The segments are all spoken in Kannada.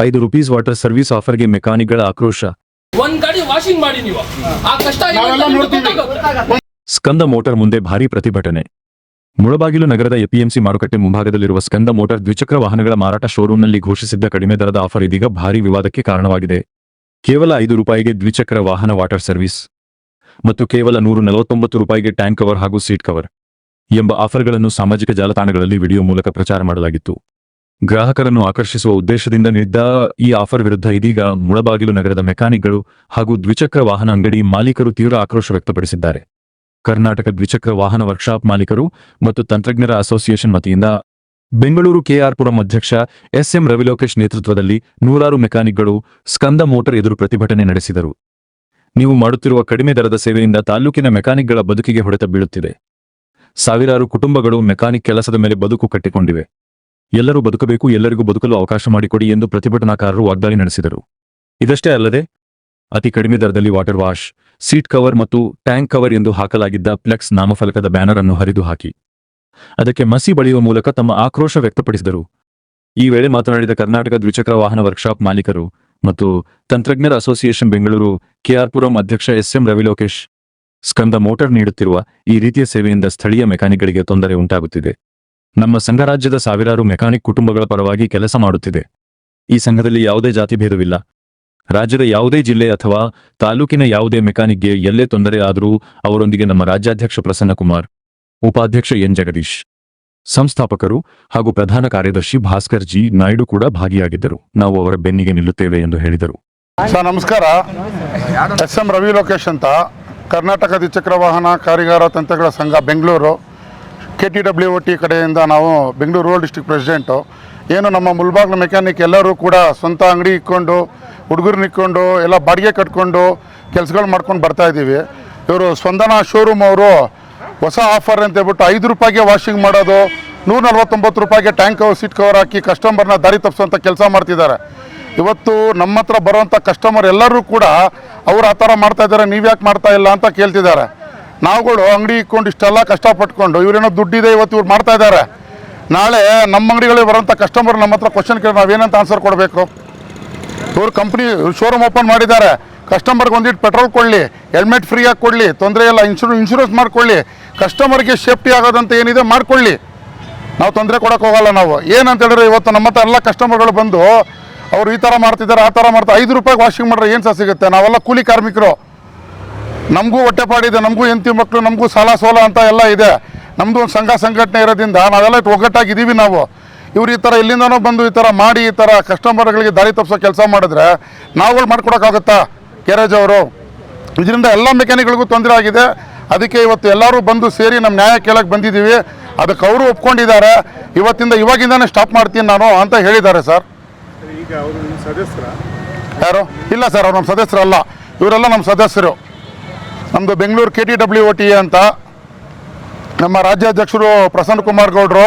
₹5 ವಾಟರ್ ಸರ್ವಿಸ್ ಆಫರ್ಗೆ ಮೆಕ್ಯಾನಿಕ್ಗಳ ಆಕ್ರೋಶ. ಒಂದ್ ಗಾಡಿ ವಾಷಿಂಗ್ ಮಾಡಿ ನೀವು ಆ ಕಷ್ಟ ಸ್ಕಂದ ಮೋಟಾರ್ ಮುಂದೆ ಭಾರೀ ಪ್ರತಿಭಟನೆ. ಮುಳಬಾಗಿಲು ನಗರದ ಎಪಿಎಂಸಿ ಮಾರುಕಟ್ಟೆ ಮುಂಭಾಗದಲ್ಲಿರುವ ಸ್ಕಂದ ಮೋಟಾರ್ ದ್ವಿಚಕ್ರ ವಾಹನಗಳ ಮಾರಾಟ ಶೋರೂಮ್ನಲ್ಲಿ ಘೋಷಿಸಿದ್ದ ಕಡಿಮೆ ದರದ ಆಫರ್ ಇದೀಗ ಭಾರೀ ವಿವಾದಕ್ಕೆ ಕಾರಣವಾಗಿದೆ. ಕೇವಲ ₹5ಗೆ ದ್ವಿಚಕ್ರ ವಾಹನ ವಾಟರ್ ಸರ್ವಿಸ್ ಮತ್ತು ಕೇವಲ ₹149ಗೆ ಟ್ಯಾಂಕ್ ಕವರ್ ಹಾಗೂ ಸೀಟ್ ಕವರ್ ಎಂಬ ಆಫರ್ಗಳನ್ನು ಸಾಮಾಜಿಕ ಜಾಲತಾಣಗಳಲ್ಲಿ ವಿಡಿಯೋ ಮೂಲಕ ಪ್ರಚಾರ ಮಾಡಲಾಗಿತ್ತು. ಗ್ರಾಹಕರನ್ನು ಆಕರ್ಷಿಸುವ ಉದ್ದೇಶದಿಂದ ನೀಡಿದ್ದ ಈ ಆಫರ್ ವಿರುದ್ಧ ಇದೀಗ ಮುಳಬಾಗಿಲು ನಗರದ ಮೆಕ್ಯಾನಿಕ್ಗಳು ಹಾಗೂ ದ್ವಿಚಕ್ರ ವಾಹನ ಅಂಗಡಿ ಮಾಲೀಕರು ತೀವ್ರ ಆಕ್ರೋಶ ವ್ಯಕ್ತಪಡಿಸಿದ್ದಾರೆ. ಕರ್ನಾಟಕ ದ್ವಿಚಕ್ರ ವಾಹನ ವರ್ಕ್ಶಾಪ್ ಮಾಲೀಕರು ಮತ್ತು ತಂತ್ರಜ್ಞರ ಅಸೋಸಿಯೇಷನ್ ವತಿಯಿಂದ ಬೆಂಗಳೂರು ಕೆಆರ್ಪುರಂ ಅಧ್ಯಕ್ಷ ಎಸ್ಎಂ ರವಿಲೋಕೇಶ್ ನೇತೃತ್ವದಲ್ಲಿ ನೂರಾರು ಮೆಕ್ಯಾನಿಕ್ಗಳು ಸ್ಕಂದ ಮೋಟಾರ್ ಎದುರು ಪ್ರತಿಭಟನೆ ನಡೆಸಿದರು. ನೀವು ಮಾಡುತ್ತಿರುವ ಕಡಿಮೆ ದರದ ಸೇವೆಯಿಂದ ತಾಲೂಕಿನ ಮೆಕ್ಯಾನಿಕ್ಗಳ ಬದುಕಿಗೆ ಹೊಡೆತ ಬೀಳುತ್ತಿದೆ. ಸಾವಿರಾರು ಕುಟುಂಬಗಳು ಮೆಕ್ಯಾನಿಕ್ ಕೆಲಸದ ಮೇಲೆ ಬದುಕು ಕಟ್ಟಿಕೊಂಡಿವೆ. ಎಲ್ಲರೂ ಬದುಕಬೇಕು, ಎಲ್ಲರಿಗೂ ಬದುಕಲು ಅವಕಾಶ ಮಾಡಿಕೊಡಿ ಎಂದು ಪ್ರತಿಭಟನಾಕಾರರು ವಾಗ್ದಾಳಿ ನಡೆಸಿದರು. ಇದಷ್ಟೇ ಅಲ್ಲದೆ ಅತಿ ಕಡಿಮೆ ದರದಲ್ಲಿ ವಾಟರ್ ವಾಶ್, ಸೀಟ್ ಕವರ್ ಮತ್ತು ಟ್ಯಾಂಕ್ ಕವರ್ ಎಂದು ಹಾಕಲಾಗಿದ್ದ ಫ್ಲೆಕ್ಸ್ ನಾಮಫಲಕದ ಬ್ಯಾನರ್ ಅನ್ನು ಹರಿದು ಹಾಕಿ ಅದಕ್ಕೆ ಮಸಿ ಬಳಿಯುವ ಮೂಲಕ ತಮ್ಮ ಆಕ್ರೋಶ ವ್ಯಕ್ತಪಡಿಸಿದರು. ಈ ವೇಳೆ ಮಾತನಾಡಿದ ಕರ್ನಾಟಕ ದ್ವಿಚಕ್ರ ವಾಹನ ವರ್ಕ್ಶಾಪ್ ಮಾಲೀಕರು ಮತ್ತು ತಂತ್ರಜ್ಞರ ಅಸೋಸಿಯೇಷನ್ ಬೆಂಗಳೂರು ಕೆಆರ್ಪುರಂ ಅಧ್ಯಕ್ಷ ಎಸ್ಎಂ ರವಿಲೋಕೇಶ್, ಸ್ಕಂದ ಮೋಟಾರ್ ನೀಡುತ್ತಿರುವ ಈ ರೀತಿಯ ಸೇವೆಯಿಂದ ಸ್ಥಳೀಯ ಮೆಕ್ಯಾನಿಕ್ಗಳಿಗೆ ತೊಂದರೆ ಉಂಟಾಗುತ್ತಿದೆ. ನಮ್ಮ ಸಂಘ ರಾಜ್ಯದ ಸಾವಿರಾರು ಮೆಕ್ಯಾನಿಕ್ ಕುಟುಂಬಗಳ ಪರವಾಗಿ ಕೆಲಸ ಮಾಡುತ್ತಿದೆ. ಈ ಸಂಘದಲ್ಲಿ ಯಾವುದೇ ಜಾತಿ ಭೇದವಿಲ್ಲ. ರಾಜ್ಯದ ಯಾವುದೇ ಜಿಲ್ಲೆ ಅಥವಾ ತಾಲೂಕಿನ ಯಾವುದೇ ಮೆಕ್ಯಾನಿಕ್ಗೆ ಎಲ್ಲೇ ತೊಂದರೆ ಆದರೂ ಅವರೊಂದಿಗೆ ನಮ್ಮ ರಾಜ್ಯಾಧ್ಯಕ್ಷ ಪ್ರಸನ್ನಕುಮಾರ್, ಉಪಾಧ್ಯಕ್ಷ ಎನ್ ಜಗದೀಶ್, ಸಂಸ್ಥಾಪಕರು ಹಾಗೂ ಪ್ರಧಾನ ಕಾರ್ಯದರ್ಶಿ ಭಾಸ್ಕರ್ ಜಿ ನಾಯ್ಡು ಕೂಡ ಭಾಗಿಯಾಗಿದ್ದರು. ನಾವು ಅವರ ಬೆನ್ನಿಗೆ ನಿಲ್ಲುತ್ತೇವೆ ಎಂದು ಹೇಳಿದರು. ಸರ್ ನಮಸ್ಕಾರ. ಎಸ್ಎಂ ರವಿಲೋಕೇಶ್ ಅಂತ, ಕರ್ನಾಟಕ ದ್ವಿಚಕ್ರ ವಾಹನ ಕಾರಿಗಾರ ತಂತ್ರಗಳ ಸಂಘ ಬೆಂಗಳೂರು KTWOT ಕಡೆಯಿಂದ ನಾವು ಬೆಂಗಳೂರು ರೂರಲ್ ಡಿಸ್ಟ್ರಿಕ್ಟ್ ಪ್ರೆಸಿಡೆಂಟು. ಏನು ನಮ್ಮ ಮುಲ್ಬಾಗ್ಲ ಮೆಕ್ಯಾನಿಕ್ ಎಲ್ಲರೂ ಕೂಡ ಸ್ವಂತ ಅಂಗಡಿ ಇಟ್ಕೊಂಡು ಹುಡುಗರನ್ನ ಇಟ್ಕೊಂಡು ಎಲ್ಲ ಬಾಡಿಗೆ ಕಟ್ಕೊಂಡು ಕೆಲಸಗಳು ಮಾಡ್ಕೊಂಡು ಬರ್ತಾಯಿದ್ದೀವಿ. ಇವರು ಸ್ಪಂದನ ಶೋರೂಮ್ ಅವರು ಹೊಸ ಆಫರ್ ಅಂತ ಹೇಳ್ಬಿಟ್ಟು ₹5ಗೆ ವಾಷಿಂಗ್ ಮಾಡೋದು, ₹149ಗೆ ಟ್ಯಾಂಕ್ ಕವರ್ ಸೀಟ್ ಕವರ್ ಹಾಕಿ ಕಸ್ಟಮರ್ನ ದಾರಿ ತಪ್ಪಿಸೋಂಥ ಕೆಲಸ ಮಾಡ್ತಿದ್ದಾರೆ. ಇವತ್ತು ನಮ್ಮ ಹತ್ರ ಬರೋವಂಥ ಕಸ್ಟಮರ್ ಎಲ್ಲರೂ ಕೂಡ ಅವ್ರು ಆ ಥರ ಮಾಡ್ತಾಯಿದ್ದಾರೆ, ನೀವು ಯಾಕೆ ಮಾಡ್ತಾ ಇಲ್ಲ ಅಂತ ಕೇಳ್ತಿದ್ದಾರೆ. ನಾವುಗಳು ಅಂಗಡಿ ಇಟ್ಕೊಂಡು ಇಷ್ಟೆಲ್ಲ ಕಷ್ಟಪಟ್ಕೊಂಡು ಇವರೇನೋ ದುಡ್ಡಿದೆ ಇವತ್ತು ಇವ್ರು ಮಾಡ್ತಾ ಇದ್ದಾರೆ. ನಾಳೆ ನಮ್ಮ ಅಂಗಡಿಗಳಿಗೆ ಬರೋಂಥ ಕಸ್ಟಮರ್ ನಮ್ಮ ಹತ್ರ ಕ್ವಶನ್ ಕೇಳಿ ನಾವೇನಂತ ಆನ್ಸರ್ ಕೊಡಬೇಕು? ಇವ್ರು ಕಂಪ್ನಿ ಶೋರೂಮ್ ಓಪನ್ ಮಾಡಿದ್ದಾರೆ, ಕಸ್ಟಮರ್ಗೆ ಒಂದಿಟ್ಟು ಪೆಟ್ರೋಲ್ ಕೊಡಲಿ, ಹೆಲ್ಮೆಟ್ ಫ್ರೀಯಾಗಿ ಕೊಡಲಿ, ತೊಂದರೆ ಇಲ್ಲ, ಇನ್ಶೂರೆನ್ಸ್ ಮಾಡ್ಕೊಳ್ಳಿ, ಕಸ್ಟಮರ್ಗೆ ಸೇಫ್ಟಿ ಆಗೋದಂತ ಏನಿದೆ ಮಾಡ್ಕೊಳ್ಳಿ, ನಾವು ತೊಂದರೆ ಕೊಡೋಕೆ ಹೋಗಲ್ಲ. ನಾವು ಏನಂತ ಹೇಳಿದ್ರೆ ಇವತ್ತು ನಮ್ಮ ಹತ್ರ ಎಲ್ಲ ಕಸ್ಟಮರ್ಗಳು ಬಂದು ಅವರು ಈ ಥರ ಮಾಡ್ತಿದ್ದಾರೆ, ಆ ಥರ ಮಾಡ್ತಾರೆ, ₹5 ವಾಷಿಂಗ್ ಮಾಡ್ರೆ ಏನು ಸಹ ಸಿಗುತ್ತೆ? ನಾವೆಲ್ಲ ಕೂಲಿ ಕಾರ್ಮಿಕರು, ನಮಗೂ ಹೊಟ್ಟೆಪಾಡಿದೆ, ನಮಗೂ ಹೆಂಡತಿ ಮಕ್ಕಳು, ನಮಗೂ ಸಾಲ ಸೋಲ ಅಂತ ಎಲ್ಲ ಇದೆ. ನಮ್ಮದು ಒಂದು ಸಂಘ ಸಂಘಟನೆ ಇರೋದ್ರಿಂದ ನಾವೆಲ್ಲ ಒಗ್ಗಟ್ಟಾಗಿದ್ದೀವಿ. ನಾವು ಇವ್ರು ಈ ಥರ ಎಲ್ಲಿಂದನೋ ಬಂದು ಈ ಥರ ಮಾಡಿ ಈ ಥರ ಕಸ್ಟಮರ್ಗಳಿಗೆ ದಾರಿ ತಪ್ಪಿಸೋ ಕೆಲಸ ಮಾಡಿದ್ರೆ ನಾವುಗಳು ಮಾಡ್ಕೊಡೋಕ್ಕಾಗುತ್ತಾ? ಗ್ಯಾರೇಜ್ ಅವರು ಇದರಿಂದ ಎಲ್ಲ ಮೆಕ್ಯಾನಿಕ್ಗಳಿಗೂ ತೊಂದರೆ ಆಗಿದೆ. ಅದಕ್ಕೆ ಇವತ್ತು ಎಲ್ಲರೂ ಬಂದು ಸೇರಿ ನಮ್ಮ ನ್ಯಾಯ ಕೇಳಕ್ಕೆ ಬಂದಿದ್ದೀವಿ. ಅದಕ್ಕೆ ಅವರು ಒಪ್ಕೊಂಡಿದ್ದಾರೆ. ಇವಾಗಿಂದಾನೇ ಸ್ಟಾಪ್ ಮಾಡ್ತೀನಿ ನಾನು ಅಂತ ಹೇಳಿದ್ದಾರೆ ಸರ್. ಈಗ ಅವರು ನಿಮ್ಮ ಸದಸ್ಯರ? ಯಾರು? ಇಲ್ಲ ಸರ್, ಅವ್ರು ನಮ್ಮ ಸದಸ್ಯರಲ್ಲ. ಇವರೆಲ್ಲ ನಮ್ಮ ಸದಸ್ಯರು. ನಮ್ಮದು ಬೆಂಗಳೂರು KTWOT ಅಂತ. ನಮ್ಮ ರಾಜ್ಯಾಧ್ಯಕ್ಷರು ಪ್ರಸನ್ನಕುಮಾರ್ ಗೌಡರು,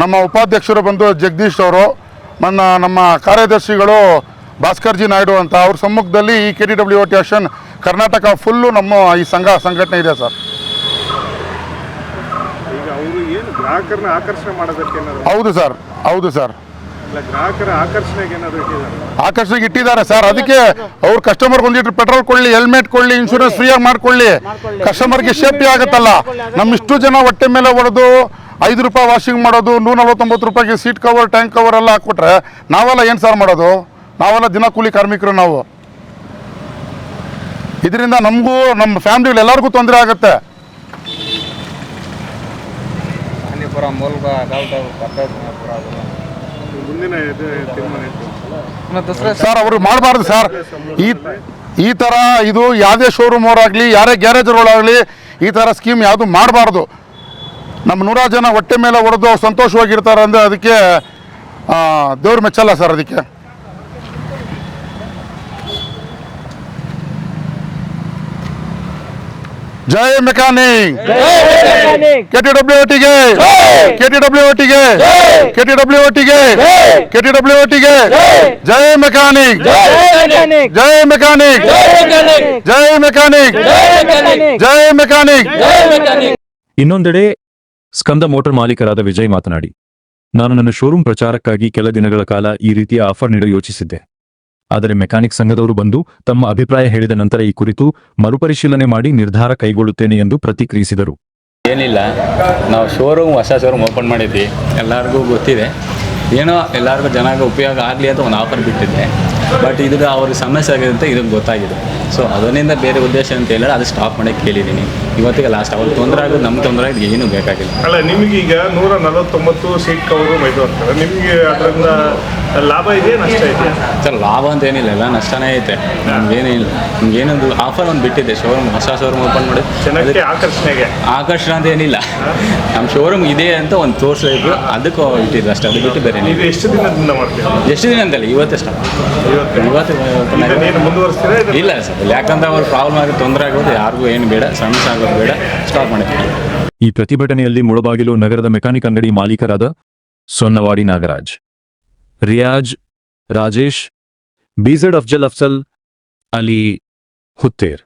ನಮ್ಮ ಉಪಾಧ್ಯಕ್ಷರು ಬಂದು ಜಗದೀಶ್ ಅವರು, ನಮ್ಮ ಕಾರ್ಯದರ್ಶಿಗಳು ಭಾಸ್ಕರ್ ಜಿ ನಾಯ್ಡು ಅಂತ. ಅವ್ರ ಸಮ್ಮುಖದಲ್ಲಿ ಈ KTWOT ಆಕ್ಷನ್ ಕರ್ನಾಟಕ ಫುಲ್ಲು ನಮ್ಮ ಈ ಸಂಘಟನೆ ಇದೆ ಸರ್. ಈಗ ಅವರು ಏನು ಗ್ರಾಹಕರನ್ನ ಆಕರ್ಷಣೆ ಮಾಡೋದಕ್ಕೆ? ಹೌದು ಸರ್, ಹೌದು ಸರ್. ಗ್ರಾಹಕರ ಆಕರ್ಷಣೆಗೆ ಏನಾದರೂ ಇಟ್ಟಿದ್ದಾರೆ? ಆಕರ್ಷಣೆಗೆ ಇಟ್ಟಿದ್ದಾರೆ ಸರ್. ಅದಕ್ಕೆ ಅವ್ರು ಕಸ್ಟಮರ್ಗೆ ಒಂದಿಟ್ಟು ಪೆಟ್ರೋಲ್ ಕೊಡಲಿ, ಹೆಲ್ಮೆಟ್ ಕೊಡಲಿ, ಇನ್ಶೂರೆನ್ಸ್ ಫ್ರೀಯಾಗಿ ಮಾಡ್ಕೊಳ್ಳಿ, ಕಸ್ಟಮರ್ಗೆ ಸೇಫ್ಟಿ ಆಗುತ್ತಲ್ಲ. ನಮ್ಮಿಷ್ಟು ಜನ ಹೊಟ್ಟೆ ಮೇಲೆ ಹೊಡೆದು ₹5 ವಾಷಿಂಗ್ ಮಾಡೋದು, ₹149ಗೆ ಸೀಟ್ ಕವರ್ ಟ್ಯಾಂಕ್ ಕವರ್ ಎಲ್ಲ ಹಾಕ್ಬಿಟ್ರೆ ನಾವೆಲ್ಲ ಏನು ಸರ್ ಮಾಡೋದು? ನಾವೆಲ್ಲ ದಿನ ಕೂಲಿ ಕಾರ್ಮಿಕರು. ನಾವು ಇದರಿಂದ ನಮಗೂ ನಮ್ಮ ಫ್ಯಾಮಿಲಿಗಳು ಎಲ್ಲರಿಗೂ ತೊಂದರೆ ಆಗುತ್ತೆ. ಸರ್ ಅವರು ಮಾಡಬಾರ್ದು ಸರ್. ಈ ಥರ ಇದು ಯಾವುದೇ ಶೋರೂಮ್ ಅವರಾಗಲಿ ಯಾರೇ ಗ್ಯಾರೇಜ್ ಅವರಾಗಲಿ ಈ ಥರ ಸ್ಕೀಮ್ ಯಾವುದು ಮಾಡಬಾರ್ದು. ನಮ್ಮ 100 ಜನ ಹೊಟ್ಟೆ ಮೇಲೆ ಹೊಡೆದು ಸಂತೋಷವಾಗಿರ್ತಾರೆ ಅಂದರೆ ಅದಕ್ಕೆ ದೇವ್ರ ಮೆಚ್ಚಲ್ಲ ಸರ್. ಅದಕ್ಕೆ ಜೈ ಮೆಕ್ಯಾನಿಕ್, KTWOT ಗೆ, KTWOT ಗೆ, KTWOT ಗೆ, KTWOT ಗೆ ಜೈ ಮೆಕ್ಯಾನಿಕ್, ಜೈ ಮೆಕ್ಯಾನಿಕ್, ಜೈ ಮೆಕ್ಯಾನಿಕ್, ಜೈ ಮೆಕ್ಯಾನಿಕ್. ಇನ್ನೊಂದೆಡೆ ಸ್ಕಂದ ಮೋಟಾರ್ ಮಾಲೀಕರಾದ ವಿಜಯ್ ಮಾತನಾಡಿ, ನಾನು ನನ್ನ ಶೋರೂಮ್ ಪ್ರಚಾರಕ್ಕಾಗಿ ಕೆಲ ದಿನಗಳ ಕಾಲ ಈ ರೀತಿಯ ಆಫರ್ ನೀಡಲು ಯೋಚಿಸಿದ್ದೆ. ಆದರೆ ಮೆಕ್ಯಾನಿಕ್ ಸಂಘದವರು ಬಂದು ತಮ್ಮ ಅಭಿಪ್ರಾಯ ಹೇಳಿದ ನಂತರ ಈ ಕುರಿತು ಮರುಪರಿಶೀಲನೆ ಮಾಡಿ ನಿರ್ಧಾರ ಕೈಗೊಳ್ಳುತ್ತೇನೆ ಎಂದು ಪ್ರತಿಕ್ರಿಯಿಸಿದರು. ಏನಿಲ್ಲ, ನಾವು ಹೊಸ ಶೋರೂಮ್ ಓಪನ್ ಮಾಡಿದ್ವಿ, ಎಲ್ಲರಿಗೂ ಗೊತ್ತಿದೆ. ಏನೋ ಎಲ್ಲರಿಗೂ ಜನಕ್ಕೆ ಉಪಯೋಗ ಆಗಲಿ ಅಂತ ಒಂದು ಆಫರ್ ಬಿಟ್ಟಿದ್ದೆ. ಬಟ್ ಇದು ಅವ್ರಿಗೆ ಸಮಸ್ಯೆ ಆಗಿದೆ ಅಂತ ಇದಕ್ಕೆ ಗೊತ್ತಾಗಿದೆ. ಸೊ ಅದರಿಂದ ಬೇರೆ ಉದ್ದೇಶ ಅಂತ ಹೇಳಿದ್ರೆ ಅದು ಸ್ಟಾಪ್ ಮಾಡೋಕ್ಕೆ ಕೇಳಿದ್ದೀನಿ. ಇವತ್ತಿಗೆ ಲಾಸ್ಟ್ ಅವ್ರಿಗೆ ತೊಂದರೆ ಆಗೋದು ನಮ್ಮ ತೊಂದರೆ ಆಗೋದು ಏನೂ ಬೇಕಾಗಿಲ್ಲ. ಅಲ್ಲ, ನಿಮಗೀಗ 149 ಸೀಟ್ ಕವರು ಇದು ಅಂತಾರೆ. ನಿಮಗೆ ಅದರಿಂದ ಲಾಭ ಇದೆಯಾ ನಷ್ಟ ಇದೆಯಾ? ಸರ್, ಲಾಭ ಅಂತ ಏನಿಲ್ಲ, ಎಲ್ಲ ನಷ್ಟನೇ ಐತೆ. ನಮಗೇನಿಲ್ಲ, ನಿಮ್ಗೇನೊಂದು ಆಫರ್ ಒಂದು ಬಿಟ್ಟಿದ್ದೆ. ಶೋರೂಮ್ ಹೊಸ ಶೋರೂಮ್ ಓಪನ್ ಮಾಡಿ ಜನಕ್ಕೆ ಆಕರ್ಷಣೆ ಅಂತ ಏನಿಲ್ಲ, ನಮ್ಮ ಶೋರೂಮ್ ಇದೆ ಅಂತ ಒಂದು ತೋರಿಸ್ಬೇಕು, ಅದಕ್ಕೆ ಇಟ್ಟಿದ್ದು ಅಷ್ಟೇ. ಅದು ಬಿಟ್ಟು ಬೇರೆ ಇದು ಎಷ್ಟು ದಿನದಿಂದ ಮಾಡ್ತೀರಾ? ಎಷ್ಟು ದಿನ ಅಂತಲ್ಲ, ಇವತ್ತೇ ಸ್ಟಾಪ್. ಇವತ್ತು ಮುಂದುವರಿಸ್ತೀರಾ? ಇಲ್ಲ ಸರ್, ಯಾಕಂದ್ರೆ ಅವ್ರ ಪ್ರಾಬ್ಲಮ್ ಆಗಿ ತೊಂದರೆ ಆಗೋದು ಯಾರಿಗೂ ಏನು ಬೇಡ, ಸಮಸ್ಯೆ ಆಗೋದು ಬೇಡ, ಸ್ಟಾಪ್ ಮಾಡಿದ್ವಿ. ಈ ಪ್ರತಿಭಟನೆಯಲ್ಲಿ ಮುಳಬಾಗಿಲು ನಗರದ ಮೆಕ್ಯಾನಿಕ್ ಅಂಗಡಿ ಮಾಲೀಕರಾದ ಸೊನ್ನವಾಡಿ ನಾಗರಾಜ್, ರಿಯಾಜ್, ರಾಜೇಶ್, ಬಿಝೆಡ್ ಅಫ್ಜಲ್ ಅಲಿ ಹುತ್ತೇರ್,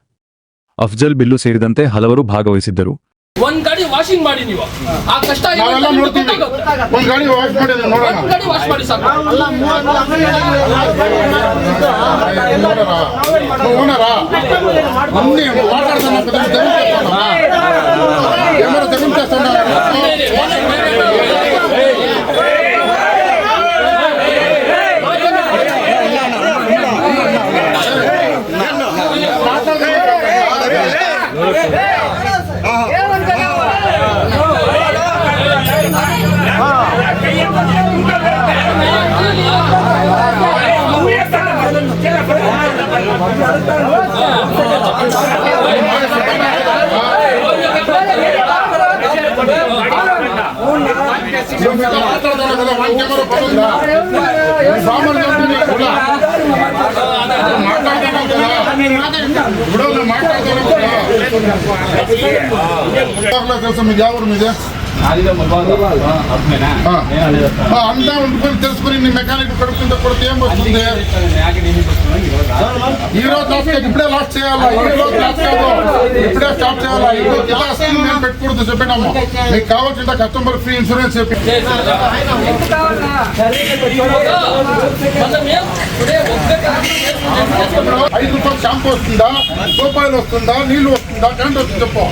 ಅಫ್ಜಲ್ ಬಿಲ್ಲು ಸೇರಿದಂತೆ ಹಲವರು ಭಾಗವಹಿಸಿದ್ದರು. ಒಂದ್ ಗಾಡಿ ವಾಷಿಂಗ್ ಮಾಡಿ ನೀವು ಆ ಕಷ್ಟ ಏನು ಅಂತ ನಾವೆಲ್ಲ ನಿಮ್ಗೆ ನೋಡ್ತೀವಿ. ಗೊತ್ತಾಗುತ್ತೆ. ಒಂದು ಗಾಡಿ ವಾಶ್ ಮಾಡಿ ನೋಡೋಣ. ಒಂದ್ ಗಾಡಿ ವಾಶ್ ಮಾಡಿ ಸಾಕು. ಓನರಾ అన్ని మాట్లాడుతున్నా కెమెరా జగన్ చేస్తున్నా తెలుసా మీకు ఎవరు మీదే అంతా ఉంటుకొని తెలుసుకుని నీ మెకానిక్ కడుపుతుంటే కొడితే ఏం వస్తుంది? ఈ రోజు లాస్ట్ కాదు, ఇప్పుడే లాస్ట్ చేయాలా? ఈ రోజు లాస్ట్ కాదు, ఇప్పుడే స్టార్ట్ చేయాలా? ఈ రోజు ఇలా స్కీమ్ నేను పెట్టుకూడదు చెప్పినాము. మీకు కావాల్సింటే కస్టమర్ ఫ్రీ ఇన్సూరెన్స్ చెప్పి ₹5 షాంపూ వస్తుందా, రూపాయలు వస్తుందా, నీళ్లు వస్తుందా, కరెంట్ వస్తుంది చెప్పు.